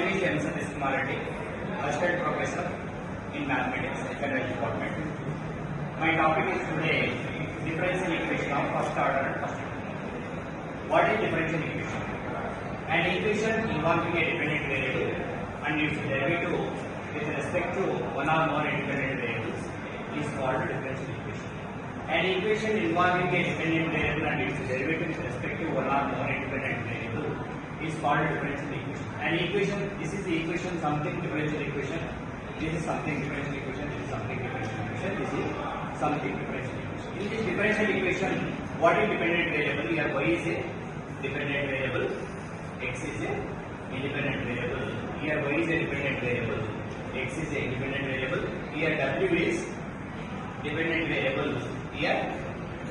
name is M. Satish Kumar Reddy, Assistant Professor in Mathematics, Federal Department. My topic is today differential equation of first order and first degree. What is differential equation? An equation involving a dependent variable and its derivative with respect to one or more independent variables is called differential equation. An equation involving a dependent variable and its derivative with respect to one or more independent variable is called differential equation. An equation, this is the equation something differential equation, this is something differential equation, this is something differential equation, this is something differential equation. In this differential equation, what is dependent variable? Here y is a dependent variable, x is a independent variable. Here y is a dependent variable, x is a independent variable. Here w is dependent variable. Here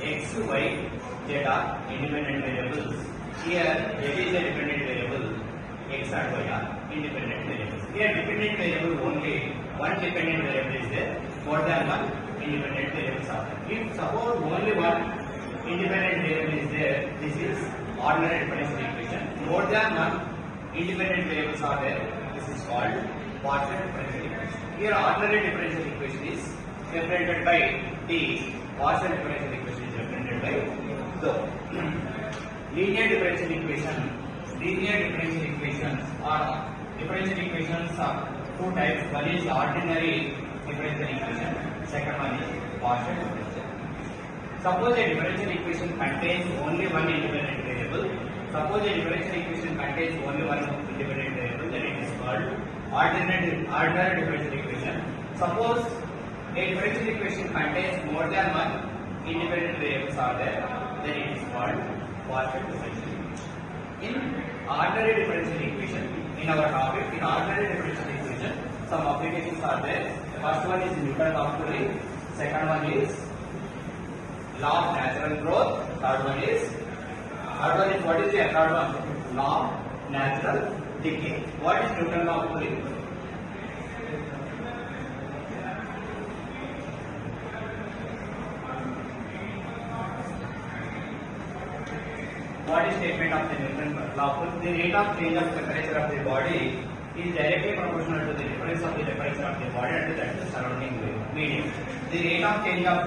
x, y, z are independent variables. Here z is a dependent variable, x and y are independent variables. Here dependent variable only one dependent variable is there, more than one independent variables are there. If suppose only one independent variable is there, this is ordinary differential equation. More than one independent variables are there, this is called partial differential equation. Here ordinary differential equation is represented by t, partial differential equation is represented by the linear differential equation. Linear differential equations are differential equations are two types. One is ordinary differential equation, second one is partial differential equation. Suppose a differential equation contains only one independent variable. Suppose a differential equation contains only one independent variable, then it is called ordinary differential equation. Suppose a differential equation contains more than one independent variables are there, then it is called partial differential equation. In ordinary differential equation, in our topic, in ordinary differential equation, some applications are there. First one is Newton's law of cooling, second one is law of natural growth, third one is what is the third one? Law of natural decay. What is Newton's law of cooling? What is statement of the Newton's law of cooling? The rate of change of temperature of the body is directly proportional to the difference of the temperature of the body and the surrounding medium. The rate of change of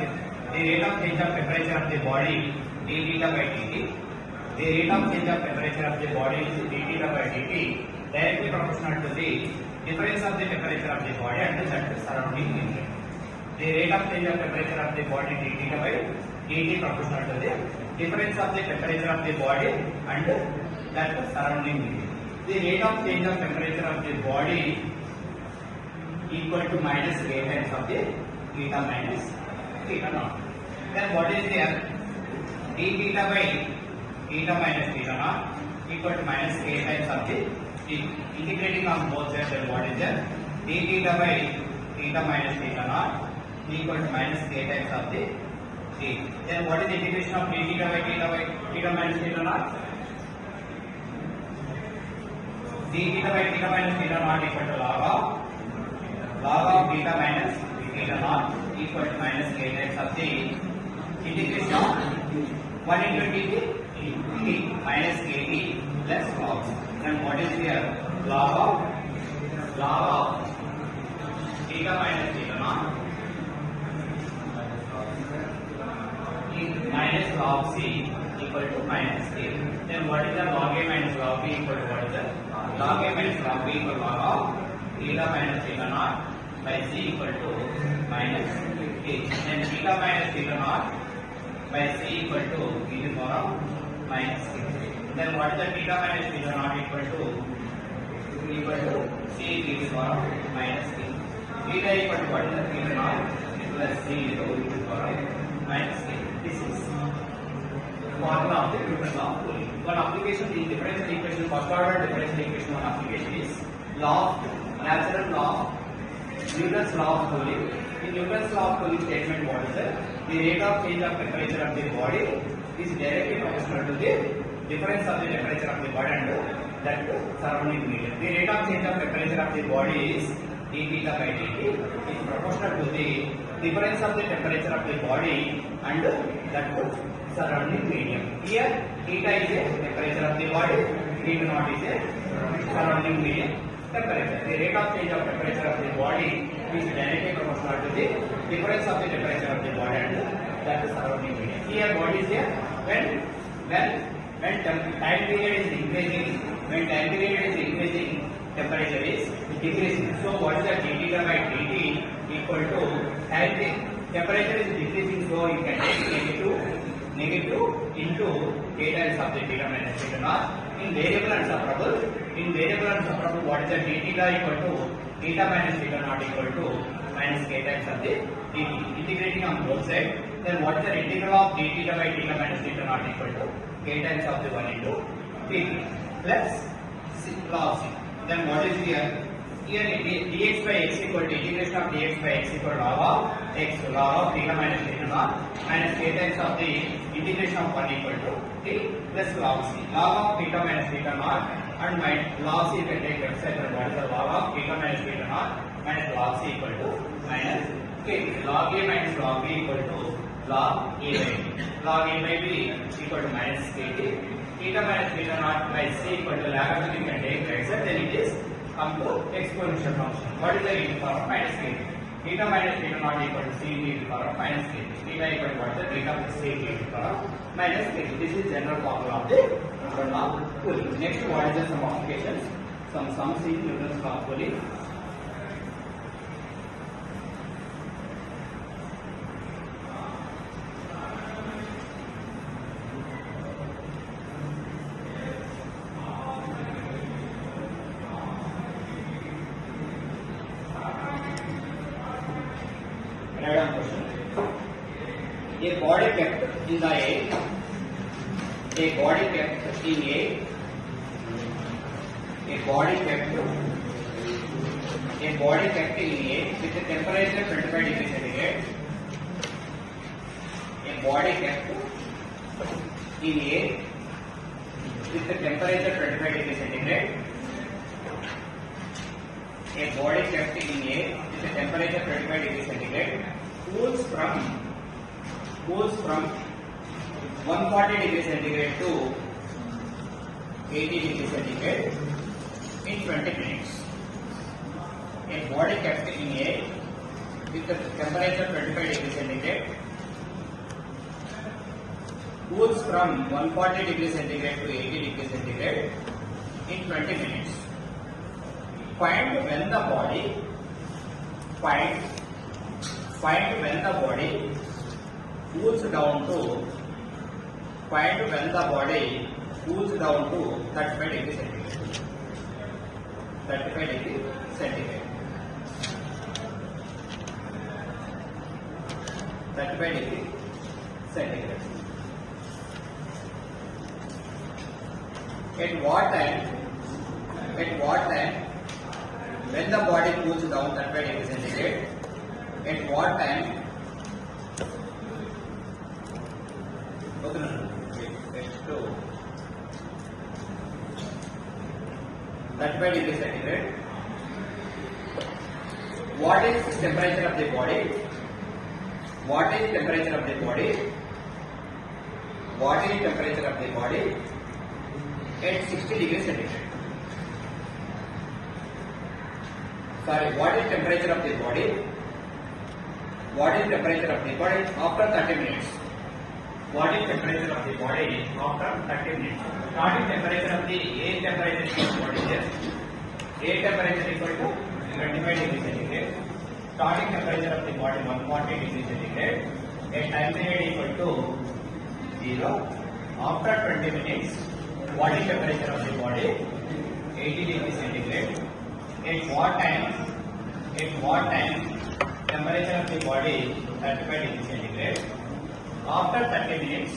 temperature of the body d theta by dt. The rate of change of temperature of the body is d theta by dt, directly proportional to the difference of the temperature of the body and the surrounding medium. The rate of change of temperature of the body d theta by dt proportional to the difference of the temperature of the body and that surrounding medium. The rate of change of temperature of the body equal to minus k times of the theta minus theta naught. Then what is there? D theta by theta minus theta naught equal to minus k times of the t. Integrating on both sides, then what is there? D theta by theta minus theta naught equal to minus k times of the t. Then what is the integration of d theta by theta minus theta naught? D theta by theta minus theta naught equal to log of theta minus theta naught equal to minus k times of the integration of 1 into t minus kt plus log. Then what is here? Log of theta minus theta naught minus log c equal to minus k. Then what is the log a minus log b equal to what is the log a minus log b equal to log of theta minus theta naught by c equal to minus k. Then theta minus theta naught by c equal to e to the power of minus k. Then what is the theta minus theta naught equal to c e to the power of minus k. Theta equal to what is the theta naught plus c into e to the power of minus k. This is formula of the Newton's law of cooling. One application in differential equation, first order differential equation, one application is natural law, Newton's law of cooling. In Newton's law of cooling statement, what is it? The rate of change of temperature of the body is directly proportional to the difference of the temperature of the body and that surrounding medium. The rate of change of temperature of the body is d theta by dt is proportional to the difference of the temperature of the body and that surrounding medium. Here theta is a temperature of the body, theta naught is a surrounding medium. temperature. The rate of change of temperature of the body is directly proportional to the difference of the temperature of the body and that is surrounding medium. Here body is here when time period is increasing, temperature is decreasing. So what is the d theta by dt equal to time temperature is decreasing, so you can take negative into k times of the theta minus theta naught. In variable and separable, what is the d theta equal to theta minus theta naught equal to minus k times of the dt. Integrating on both sides, then what is the integral of d theta by theta minus theta naught equal to k times of the 1 into dt plus log c. Then what is here? Here dx by x equal to integration of dx by x equal to log of x, log of theta minus theta naught minus k times of the integration of 1 equal to t plus log c. Log of theta minus theta naught and log c you can take left side, and what is the log of theta minus theta naught minus log c equal to minus k. Log a minus log b equal to log a by b. Log a by b equal to minus kt. Theta minus theta naught by c equal to log you can take right side, then it is come to exponential function. What is the e to the power of minus k? Theta minus theta naught equal to c e to the power of minus k. Theta equal to what is the theta plus c e to the power of minus k. This is general formula of the Newton law of cooling. Next, what is the some applications? Some sums in Newton's law of cooling. A body kept in the a body kept in with the temperature 25 degrees centigrade. A body kept in with the temperature 25 degrees centigrade. A body kept in with the temperature 25 degrees centigrade cools from 140 degrees centigrade to 80 degrees centigrade in 20 minutes. A body kept in with the temperature 25 degrees centigrade cools from 140 degrees centigrade to 80 degrees centigrade in 20 minutes. Find when the body cools down to 35 degrees centigrade. 35 degrees centigrade. 35 degrees centigrade. At what time when the body cools down 35 degrees centigrade? At what time? Okay, next to 35 degrees centigrade. What is temperature of the body? What is temperature of the body? What is temperature of the body at 60 degrees centigrade? Sorry, what is temperature of the body? What is temperature of the body after 30 minutes? What is temperature of the body after 30 minutes? Starting temperature of the A temperature is what is this? A temperature equal to 25 degrees centigrade. Starting temperature of the body 140 degrees centigrade. A time period equal to 0. After 20 minutes, what is temperature of the body? 80 degrees centigrade. At what time? Temperature of the body 35 degrees centigrade. After 30 minutes,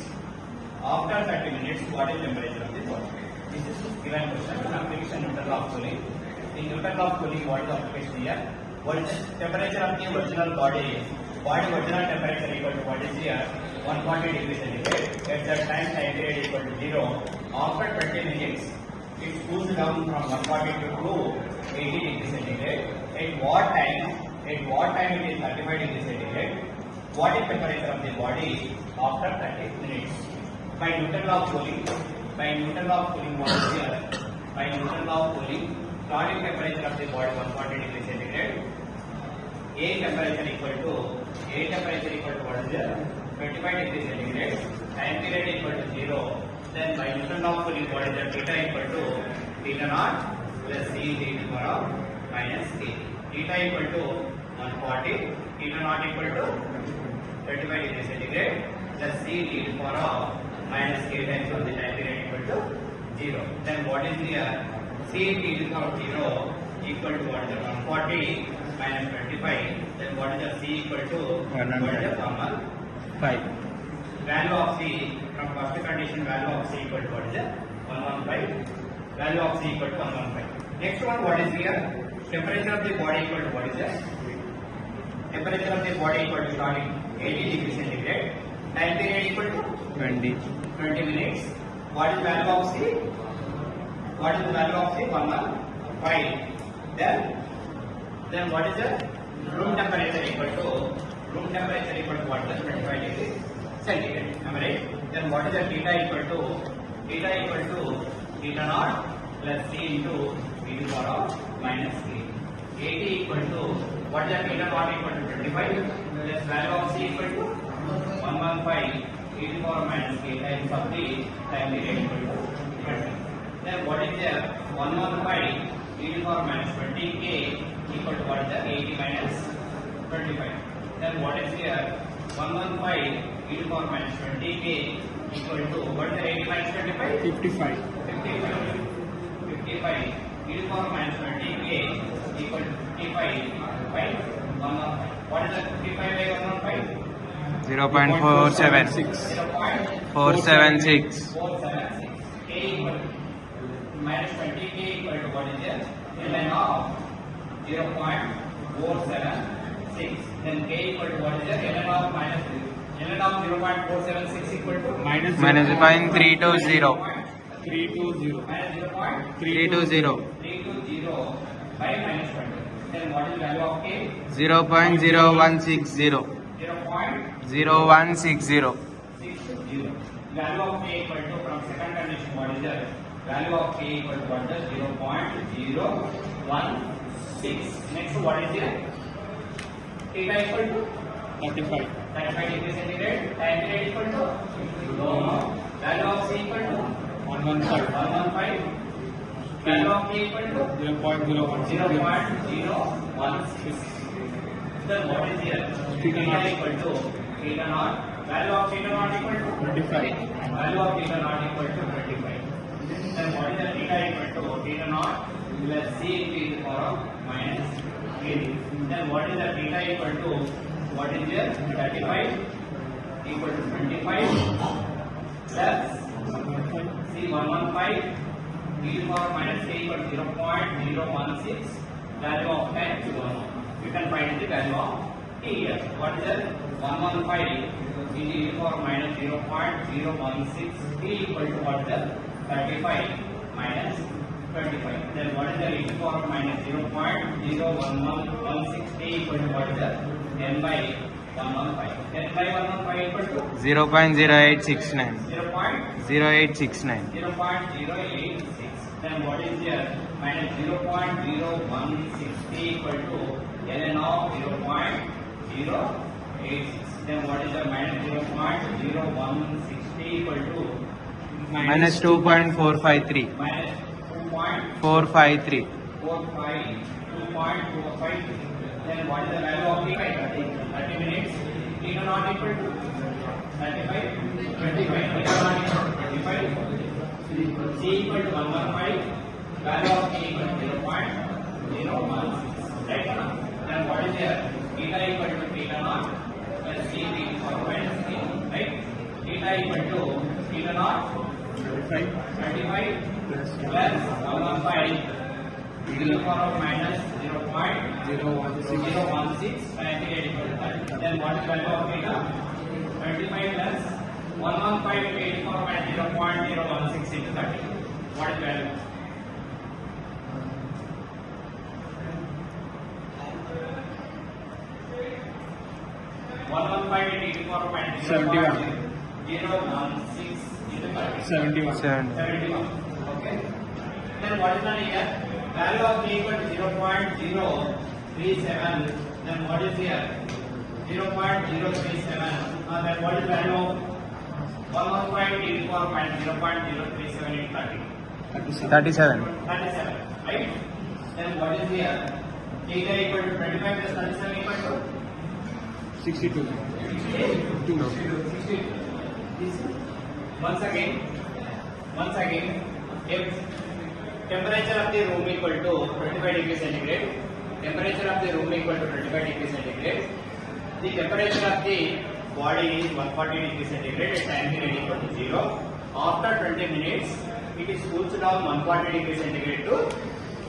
what is temperature of the body? This is given question. Application Newton law of cooling. In Newton law of cooling, what is the application here? What is the temperature of the original body? Original temperature equal to what is here? 140 degrees centigrade. At that time period equal to 0. After 20 minutes, it cools down from 140 to 80 degrees centigrade. At what time it is 35 degrees centigrade. What is temperature of the body after 30 minutes? By Newton law of cooling, what is here? By Newton law of cooling, starting temperature of the body 140 degrees centigrade. A temperature equal to what is there? 25 degrees centigrade. Time period equal to 0. Then by Newton law cooling, what is the theta equal to theta naught plus c to the power minus k. Theta equal to 140. Theta naught equal to 25 degrees centigrade plus c to the power minus k times of the time period equal to 0. Then what is the c to the power 0 equal to what is the 140 minus 25. Then what is the c equal to 115. Value of c from first condition, value of c equal to what is it? 115. Value of c equal to 115. Next one, what is here? Temperature of the body equal to what is it? Temperature of the body equal to starting 80 degrees centigrade. Time period equal to 20 minutes. What is value of c? What is the value of c? 115. Then what is the room temperature equal to? Room temperature equal to what is 25 degrees centigrade. Am I right? Then what is the theta equal to? Theta equal to theta naught plus c into e to the power minus k. 80 equal to what is the theta naught equal to 25 plus value of c equal to 115 e to the power minus k times of the time period equal to 20. Then what is the 115 e to the power minus 20k equal to what is the 80 minus 25. Then what is here 115 e to the power minus 20k equal to what is the 80 minus 25? 55 e to the power minus 20k equal to 55 by 115. What is the 55 by 115? 0.476. 476. K equal to minus 20k equal to what is here? ln of 0.476. Then k equal to what is here? ln of 0.476 equal to minus 0.320. minus 320. 320 by minus 20. Then what is the value of k? 0.0160. 0160. 60. Value of k equal to from second condition what is the value of k equal to what is 0.016. Next what is here? Theta equal to 35 degrees centigrade. Time period equal to value of c equal to 115. Value of k equal to 0.016. Then what is here? Theta equal to theta naught. Value of theta naught equal to 25. Value of theta naught equal to 25. Then what is the theta equal to theta naught plus c to the power minus k. Then what is the theta equal to what is here? 35 equal to 25 plus c 115 e to the power minus k equal to 0.016. Value of time to 1. You can find the value of t here. What is that? 115 e to the power minus 0.016 t equal to what is that? 35 minus 25. Then what is the e to the power minus 0.01116 t equal to what is that? n by 115. n by 115 equal to 0.0869. 0.0866. Then what is here? Minus 0.016 t equal to ln of 0.086. Then what is the minus 0.016 t equal to Minus 2.453. minus 453. 2.453. Then what is the value of t by 30 minutes? T not equal to 35. 25. T not equal to 25. C equal to 115. Value of t equal to 0.016. Right? Then what is here? Theta equal to theta naught plus c to the power minus k. Right? Theta equal to theta naught 35 plus 115 e to the power minus 0.016 and theta equal to 30. Then what is the value of theta? 25 plus 115 e to the power minus 0.016 into 30. What is the value? e to the power minus 71. 0.016 into 30. 71. 71. Okay. Then what is the here? value of T equal to 0.037, then what is here? 0.037, then what is value of 1 T to the power minus 0.037 into 30? 37. 37, right? Then what is here? Theta equal to 25 plus 37 equal to 62. 62. Once again, if temperature of the room equal to 25 degrees centigrade, temperature of the room equal to 25 degrees centigrade, the temperature of the body is 140 degrees centigrade at time period equal to 0. After 20 minutes, it is cooled down 140 degrees centigrade to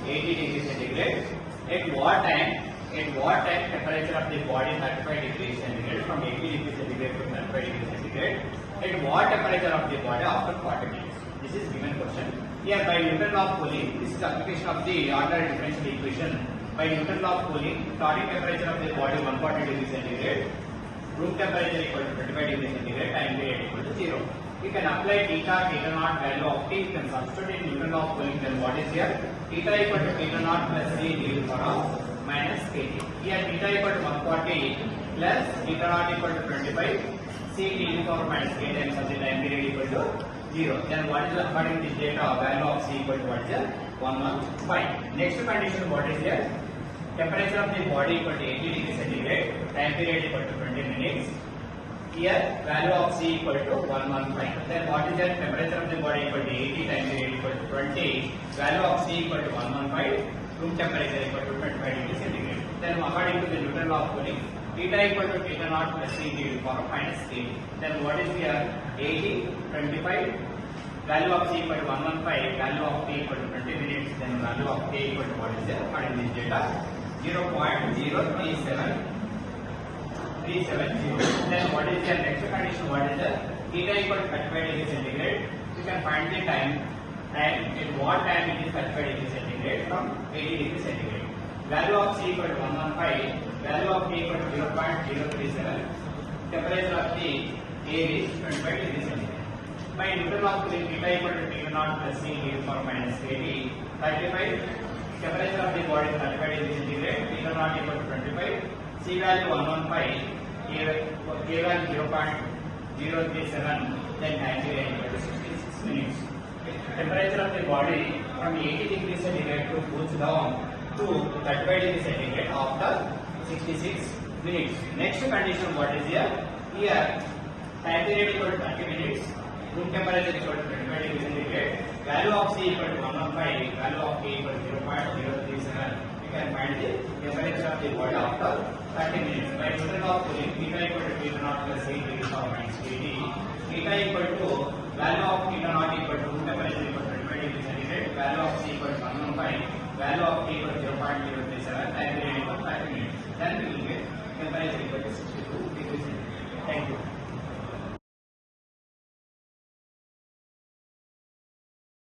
80 degrees centigrade. At what time temperature of the body 35 degrees centigrade from 80 degrees centigrade to 35 degrees centigrade. At what temperature of the body after 40 minutes? This is given question. Here by Newton law of cooling, this is application of the ordinary differential equation. By Newton law of cooling, starting temperature of the body 140 degrees centigrade, room temperature equal to 25 degrees centigrade, time period equal to 0. You can apply theta naught value of T, you can substitute in Newton law of cooling, then what is here? Theta equal to theta naught plus C d to the power of minus kT. Here theta equal to 140 plus theta naught equal to 25, C d to the power minus k times of the time period equal to 0. Then what is according to this data? Value of C equal to what is here? 115. Next condition what is here? Temperature of the body equal to 80 degrees centigrade, time period equal to 20 minutes. Here value of C equal to 115. Then what is the temperature of the body equal to 80, time period equal to 20. Value of C equal to 115. Room temperature equal to 25 degrees centigrade. Then according to the Newton law of cooling, theta equal to theta naught plus C d to the power minus k. Then what is here? 80, 25. Value of C equal to 115. Value of T equal to 20 minutes. Then value of K equal to what is there? According to this data, 0.037. Then what is the next condition? What is the theta equal to 35 degrees centigrade? You can find the time at what time it is 35 degrees centigrade from 80 degrees centigrade. Value of C equal to 115. Value of T equal to 0.037. Temperature of the air is 25 degrees centigrade. By Newton law of cooling, theta equal to theta naught plus C d to the power minus kT. 35. Temperature of the body is 35 degrees centigrade. Theta naught equal to 25. C value 115, K value 0.037, then time period equal to 66 minutes. Temperature of the body from 80 degrees centigrade to cools down to 35 degrees centigrade after 66 minutes. Next condition what is here? Here time period equal to 30 minutes, room temperature equal to 25 degrees centigrade, value of C equal to 115, value of K equal to 0.037. Can find the temperature of the body after 30 minutes. By Newton law of cooling, theta equal to theta naught plus C d to the power minus kT. Theta equal to value of theta naught equal to room temperature equal to 25 degrees centigrade. Value of C equal to 115. Value of T equal to 0.037. Time period equal to 30 minutes. Then we will get temperature